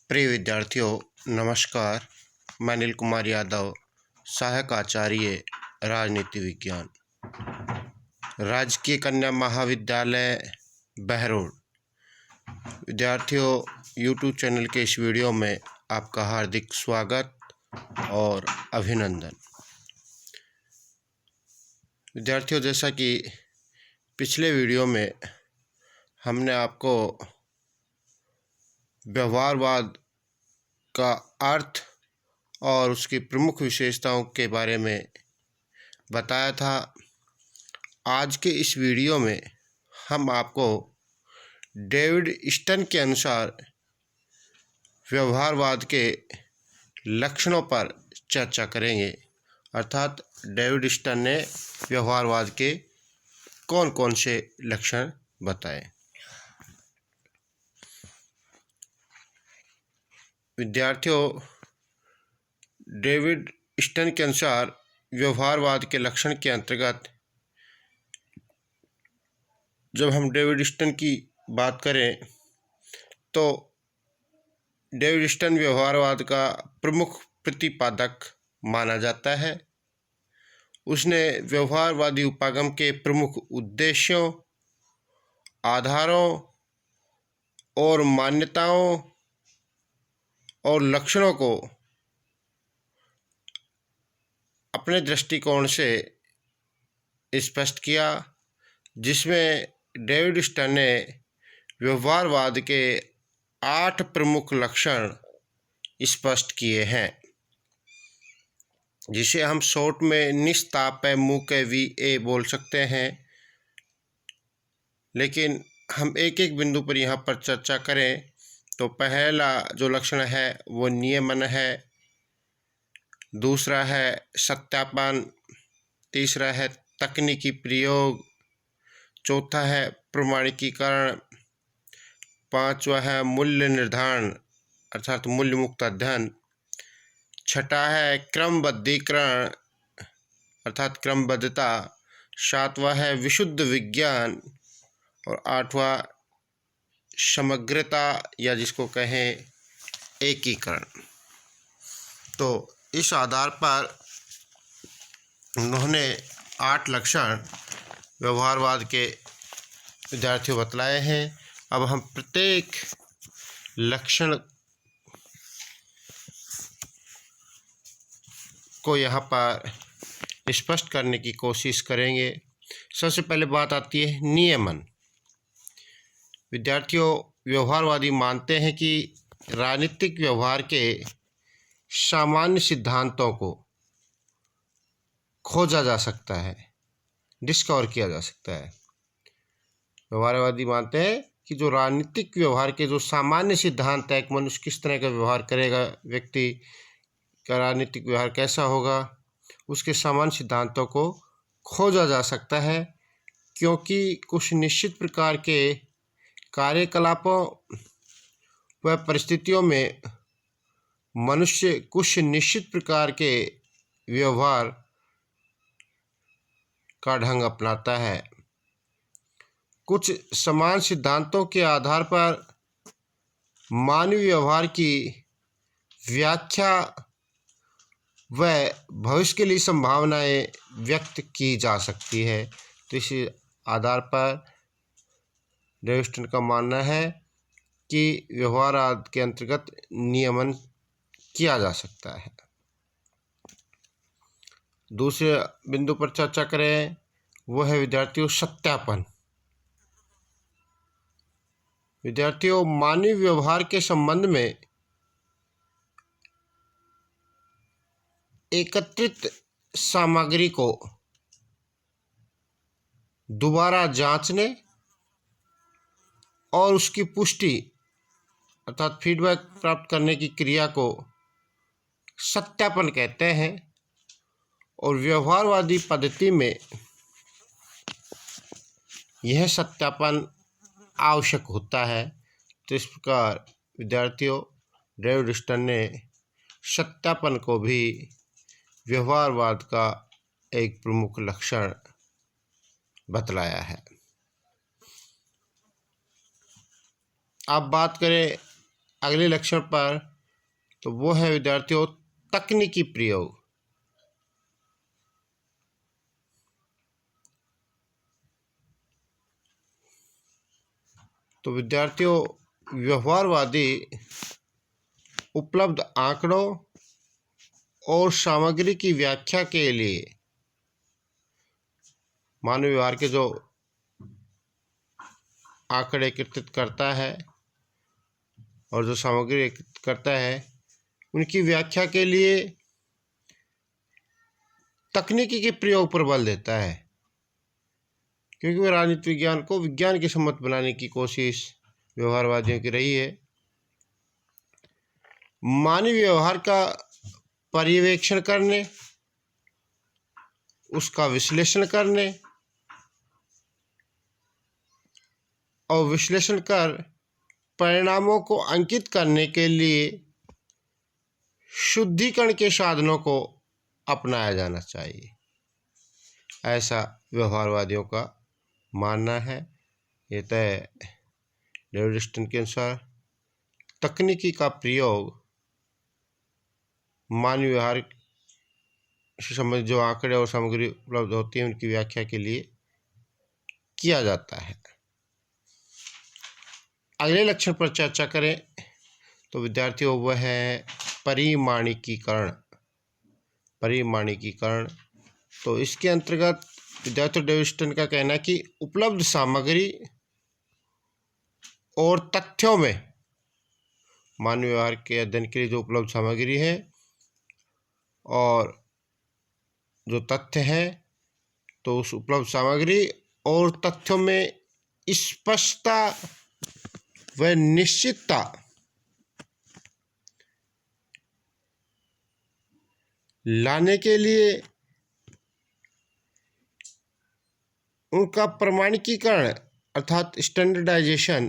प्रिय विद्यार्थियों, नमस्कार। मैं अनिल कुमार यादव, सहायक आचार्य राजनीति विज्ञान, राजकीय कन्या महाविद्यालय बहरोड। विद्यार्थियों, यूट्यूब चैनल के इस वीडियो में आपका हार्दिक स्वागत और अभिनंदन। विद्यार्थियों, जैसा कि पिछले वीडियो में हमने आपको व्यवहारवाद का अर्थ और उसकी प्रमुख विशेषताओं के बारे में बताया था, आज के इस वीडियो में हम आपको डेविड स्टन के अनुसार व्यवहारवाद के लक्षणों पर चर्चा करेंगे। अर्थात डेविड स्टन ने व्यवहारवाद के कौन कौन से लक्षण बताए। विद्यार्थियों, डेविड स्टन के अनुसार व्यवहारवाद के लक्षण के अंतर्गत जब हम डेविड स्टन की बात करें तो डेविड स्टन व्यवहारवाद का प्रमुख प्रतिपादक माना जाता है। उसने व्यवहारवादी उपागम के प्रमुख उद्देश्यों, आधारों और मान्यताओं और लक्षणों को अपने दृष्टिकोण से स्पष्ट किया, जिसमें डेविड स्टन ने व्यवहारवाद के 8 प्रमुख लक्षण स्पष्ट किए हैं, जिसे हम शॉर्ट में निस्ताप मूक VA बोल सकते हैं। लेकिन हम एक एक बिंदु पर यहाँ पर चर्चा करें तो पहला जो लक्षण है वो नियमन है, दूसरा है सत्यापन, तीसरा है तकनीकी प्रयोग, चौथा है प्रमाणीकरण, पांचवा है मूल्य निर्धारण अर्थात मूल्य मुक्त अध्ययन, छठा है क्रमबद्धीकरण अर्थात क्रमबद्धता, सातवां है विशुद्ध विज्ञान और आठवां समग्रता या जिसको कहें एकीकरण। तो इस आधार पर उन्होंने 8 लक्षण व्यवहारवाद के विद्यार्थियों बतलाए हैं। अब हम प्रत्येक लक्षण को यहाँ पर स्पष्ट करने की कोशिश करेंगे। सबसे पहले बात आती है नियमन। विद्यार्थियों, व्यवहारवादी मानते हैं कि राजनीतिक व्यवहार के सामान्य सिद्धांतों को खोजा जा सकता है, डिस्कवर किया जा सकता है। व्यवहारवादी मानते हैं कि जो राजनीतिक व्यवहार के जो सामान्य सिद्धांत है कि मनुष्य किस तरह का व्यवहार करेगा, व्यक्ति का राजनीतिक व्यवहार कैसा होगा, उसके सामान्य सिद्धांतों को खोजा जा सकता है, क्योंकि कुछ निश्चित प्रकार के कार्यकलापों व परिस्थितियों में मनुष्य कुछ निश्चित प्रकार के व्यवहार का ढंग अपनाता है। कुछ समान सिद्धांतों के आधार पर मानवीय व्यवहार की व्याख्या व भविष्य के लिए संभावनाएं व्यक्त की जा सकती है। तो इस आधार पर डेविड स्टन का मानना है कि व्यवहारवाद के अंतर्गत नियमन किया जा सकता है। दूसरे बिंदु पर चर्चा करें, वो है विद्यार्थियों सत्यापन। विद्यार्थियों, मानवीय व्यवहार के संबंध में एकत्रित सामग्री को दोबारा जांचने और उसकी पुष्टि अर्थात फीडबैक प्राप्त करने की क्रिया को सत्यापन कहते हैं। और व्यवहारवादी पद्धति में यह सत्यापन आवश्यक होता है। तो इस प्रकार विद्यार्थियों, डेविड स्टन ने सत्यापन को भी व्यवहारवाद का एक प्रमुख लक्षण बतलाया है। अब बात करें अगले लक्षण पर, तो वो है विद्यार्थियों तकनीकी प्रयोग। तो विद्यार्थियों व्यवहारवादी उपलब्ध आंकड़ों और सामग्री की व्याख्या के लिए मानव व्यवहार के जो आंकड़े एकत्रित करता है और जो सामग्री एकत्रित करता है, उनकी व्याख्या के लिए तकनीकी के प्रयोग पर बल देता है, क्योंकि वह राजनीति विज्ञान को विज्ञान के सम्मत बनाने की कोशिश व्यवहारवादियों की रही है। मानवीय व्यवहार का पर्यवेक्षण करने, उसका विश्लेषण करने और विश्लेषण कर परिणामों को अंकित करने के लिए शुद्धिकरण के साधनों को अपनाया जाना चाहिए, ऐसा व्यवहारवादियों का मानना है। ये तय डेविड स्टर्न के अनुसार तकनीकी का प्रयोग मानवीय व्यवहार से संबंधित जो आंकड़े और सामग्री उपलब्ध होती है उनकी व्याख्या के लिए किया जाता है। अगले लक्षण पर चर्चा करें तो विद्यार्थियों वह है परिमाणिकीकरण। परिमाणिकीकरण, तो इसके अंतर्गत विद्यार्थियों डेविड स्टर्न का कहना है कि उपलब्ध सामग्री और तथ्यों में, मानव व्यवहार के अध्ययन के लिए जो उपलब्ध सामग्री है और जो तथ्य हैं, तो उस उपलब्ध सामग्री और तथ्यों में स्पष्टता व निश्चितता लाने के लिए उनका प्रमाणीकरण अर्थात स्टैंडर्डाइजेशन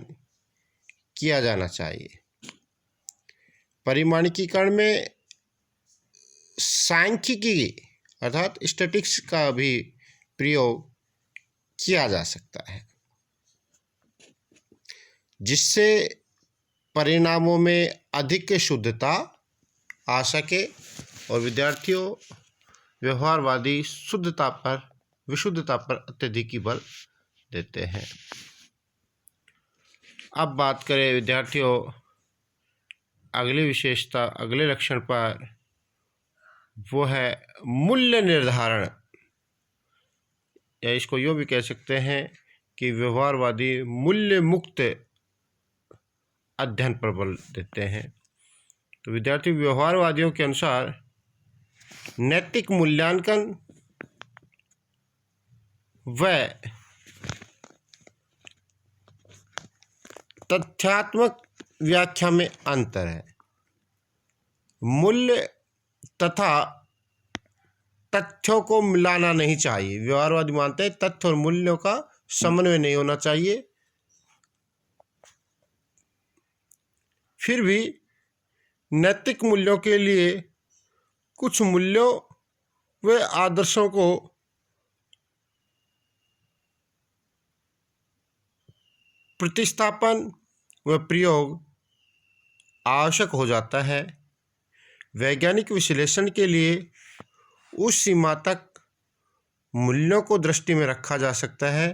किया जाना चाहिए। परिमाणीकरण में सांख्यिकी अर्थात स्टैटिस्टिक्स का भी प्रयोग किया जा सकता है, जिससे परिणामों में अधिक शुद्धता आ सके। और विद्यार्थियों व्यवहारवादी शुद्धता पर, विशुद्धता पर अत्यधिक बल देते हैं। अब बात करें विद्यार्थियों अगली विशेषता, अगले लक्षण पर, वो है मूल्य निर्धारण, या इसको यूँ भी कह सकते हैं कि व्यवहारवादी मूल्य मुक्त अध्ययन पर बल देते हैं। तो विद्यार्थी व्यवहारवादियों के अनुसार नैतिक मूल्यांकन व तथ्यात्मक व्याख्या में अंतर है। मूल्य तथा तथ्यों को मिलाना नहीं चाहिए। व्यवहारवादी मानते हैं तथ्य और मूल्यों का समन्वय नहीं होना चाहिए। फिर भी नैतिक मूल्यों के लिए कुछ मूल्यों व आदर्शों को प्रतिस्थापन व प्रयोग आवश्यक हो जाता है। वैज्ञानिक विश्लेषण के लिए उस सीमा तक मूल्यों को दृष्टि में रखा जा सकता है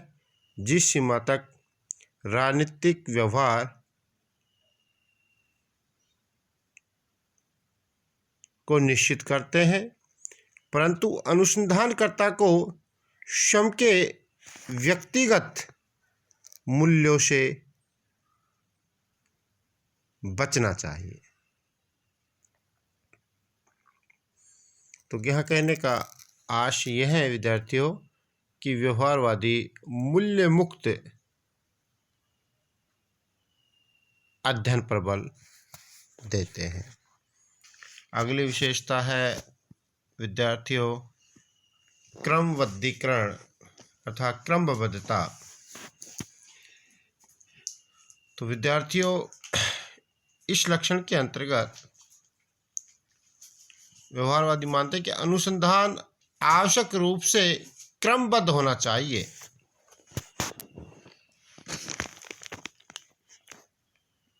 जिस सीमा तक राजनीतिक व्यवहार को निश्चित करते हैं, परंतु अनुसंधानकर्ता को स्वयं के व्यक्तिगत मूल्यों से बचना चाहिए। तो यह कहने का आशय यह है विद्यार्थियों कि व्यवहारवादी मूल्य मुक्त अध्ययन पर बल देते हैं। अगली विशेषता है विद्यार्थियों क्रमबद्धीकरण अर्थात क्रमबद्धता। तो विद्यार्थियों इस लक्षण के अंतर्गत व्यवहारवादी मानते हैं कि अनुसंधान आवश्यक रूप से क्रमबद्ध होना चाहिए।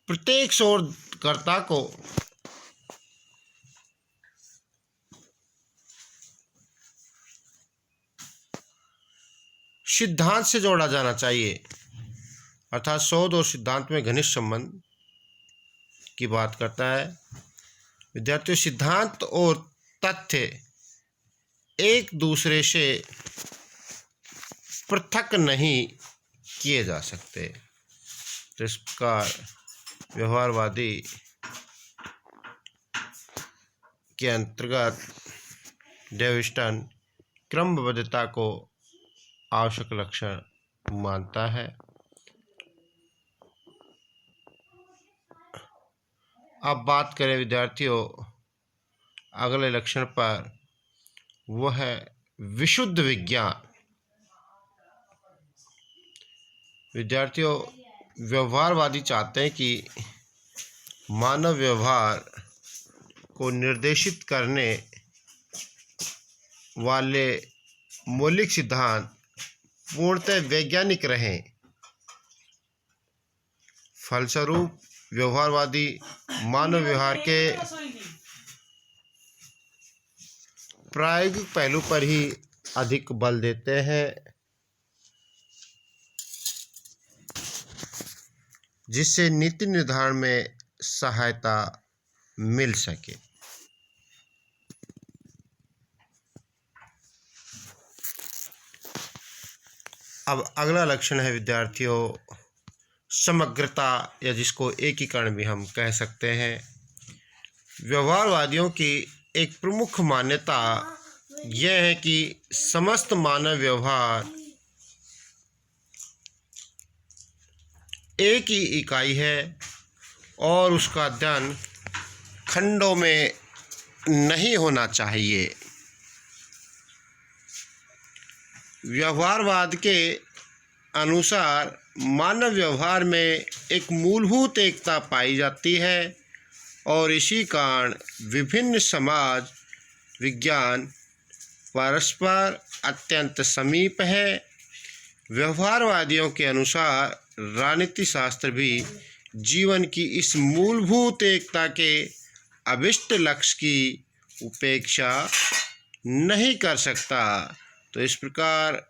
प्रत्येक शोध शोधकर्ता को सिद्धांत से जोड़ा जाना चाहिए, अर्थात शोध और सिद्धांत में घनिष्ठ संबंध की बात करता है। विद्यार्थियों, सिद्धांत और तथ्य एक दूसरे से पृथक नहीं किए जा सकते। तो इस प्रकार व्यवहारवादी के अंतर्गत डेविस्टन क्रमबद्धता को आवश्यक लक्षण मानता है। अब बात करें विद्यार्थियों अगले लक्षण पर, वह है विशुद्ध विज्ञान। विद्यार्थियों, व्यवहारवादी चाहते हैं कि मानव व्यवहार को निर्देशित करने वाले मौलिक सिद्धांत पूर्णतः वैज्ञानिक रहें। फलस्वरूप व्यवहारवादी मानव व्यवहार के प्रायोगिक पहलू पर ही अधिक बल देते हैं, जिससे नीति निर्धारण में सहायता मिल सके। अब अगला लक्षण है विद्यार्थियों समग्रता, या जिसको एकीकरण भी हम कह सकते हैं। व्यवहारवादियों की एक प्रमुख मान्यता यह है कि समस्त मानव व्यवहार एक ही इकाई है और उसका अध्ययन खंडों में नहीं होना चाहिए। व्यवहारवाद के अनुसार मानव व्यवहार में एक मूलभूत एकता पाई जाती है और इसी कारण विभिन्न समाज विज्ञान परस्पर अत्यंत समीप है। व्यवहारवादियों के अनुसार राजनीति शास्त्र भी जीवन की इस मूलभूत एकता के अभिष्ट लक्ष्य की उपेक्षा नहीं कर सकता। तो इस प्रकार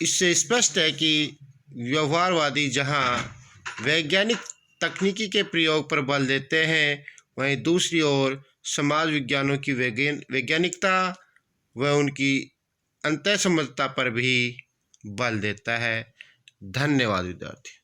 इससे स्पष्ट है कि व्यवहारवादी जहां वैज्ञानिक तकनीकी के प्रयोग पर बल देते हैं, वहीं दूसरी ओर समाज विज्ञानों की वैज्ञानिकता व उनकी अंतःसंबंधता पर भी बल देता है। धन्यवाद विद्यार्थी।